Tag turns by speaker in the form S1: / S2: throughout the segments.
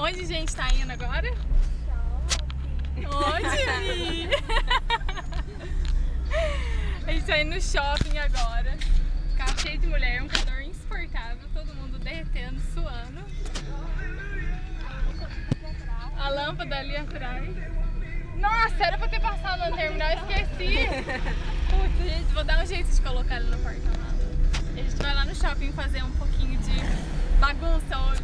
S1: Onde a gente tá indo agora? Onde, Mi? A gente tá indo no shopping agora. Carro cheio de mulher, um calor insuportável, todo mundo derretendo, suando. A lâmpada ali atrás. Nossa, era pra ter passado no terminal, esqueci. Putz, gente, vou dar um jeito de colocar ele no porta-malas. A gente vai lá no shopping fazer um pouquinho de bagunça hoje.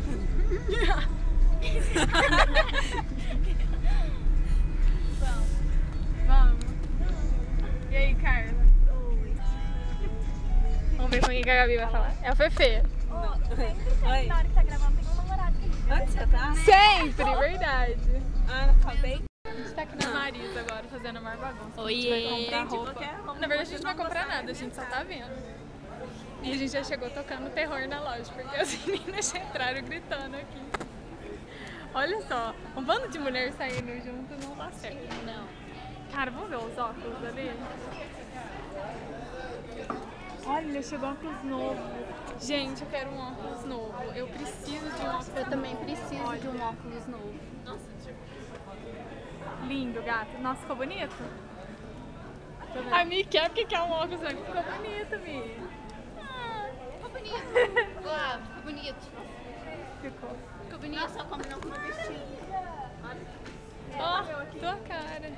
S1: Vamos. E aí, Carla? Vamos ver com quem que a Gabi vai falar. É a Fefe.
S2: Oi.
S3: Na hora que tá gravando tem um namorado que
S2: Onde você tá?
S1: Sempre, verdade.
S2: Ah, acabei.
S1: A gente tá aqui na Marisa agora fazendo a maior bagunça.
S3: Oiê.
S1: A gente vai comprar roupa.
S2: qualquer roupa.
S1: Na verdade a gente não vai comprar nada, a gente só tá vendo. E a gente já chegou tocando terror na loja, porque as meninas já entraram gritando aqui. Olha só, um bando de mulher saindo junto não dá certo.
S3: Não.
S1: Cara, vamos ver os óculos ali? Olha, chegou um óculos novo. Gente, eu quero um óculos novo. Eu preciso de um óculos novo.
S3: Eu também preciso de um óculos novo.
S1: Lindo, gato. Nossa, ficou bonito? A Mi quer porque quer um óculos novo. Ficou bonito, Mi.
S3: Ficou bonito. Ah, ficou bonito.
S1: Ficou.
S3: Ficou bonito. Nossa, combinou com o meu vestido.
S1: Ó, tua cara.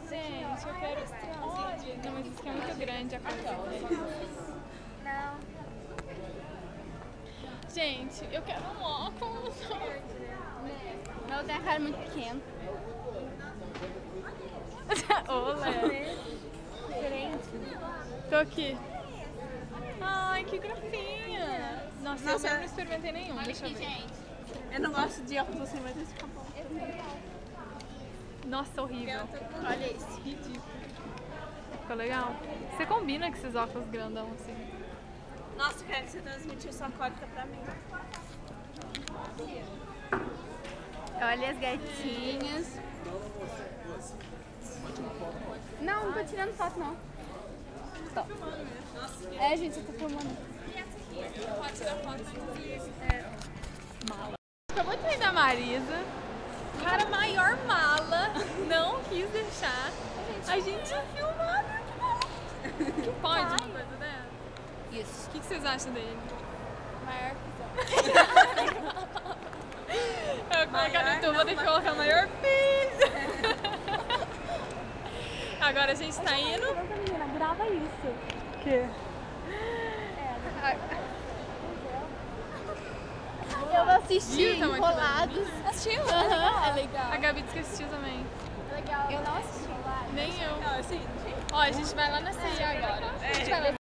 S1: Gente, eu quero esse olha. Não, mas isso aqui é muito grande a coisa.
S3: Não.
S1: Gente, eu quero um óculos.
S3: Não, tem a cara muito pequena.
S1: Olé.
S3: Diferente.
S1: Tô aqui. Ai, que gracinha. Nossa, eu não experimentei nenhum. Deixa eu ver.
S3: gente.
S2: Eu não gosto de óculos assim, mas esse fica bom.
S1: Nossa, horrível.
S3: Olha esse.
S1: Ridículo. Ficou legal? Você combina com esses óculos grandão assim.
S2: Nossa, quero que você transmitiu sua cólica pra mim.
S3: Olha as gatinhas. Não, não tô tirando foto não. Tô. É, gente, eu tô filmando.
S1: Pode tirar foto mala. Acabou de sair da Marisa. Cara, maior mala. Não quis deixar a gente filmar. Que pode uma coisa dessa?
S3: Isso.
S1: O que vocês acham dele?
S3: Maior
S1: Eu vou colocar no YouTube, vou ter que colocar o maior piso. Agora a gente tá indo.
S3: Eu adorava isso.
S1: O quê?
S3: Eu assisti
S1: Viu, tá muito
S3: Enrolados. Assistiu? Aham, é legal.
S1: A Gabi disse que assistiu também.
S3: É legal. Eu não assisti.
S1: Nem eu.
S2: Não, assim,
S1: Ó, a gente vai lá na CIA agora. A gente vai lá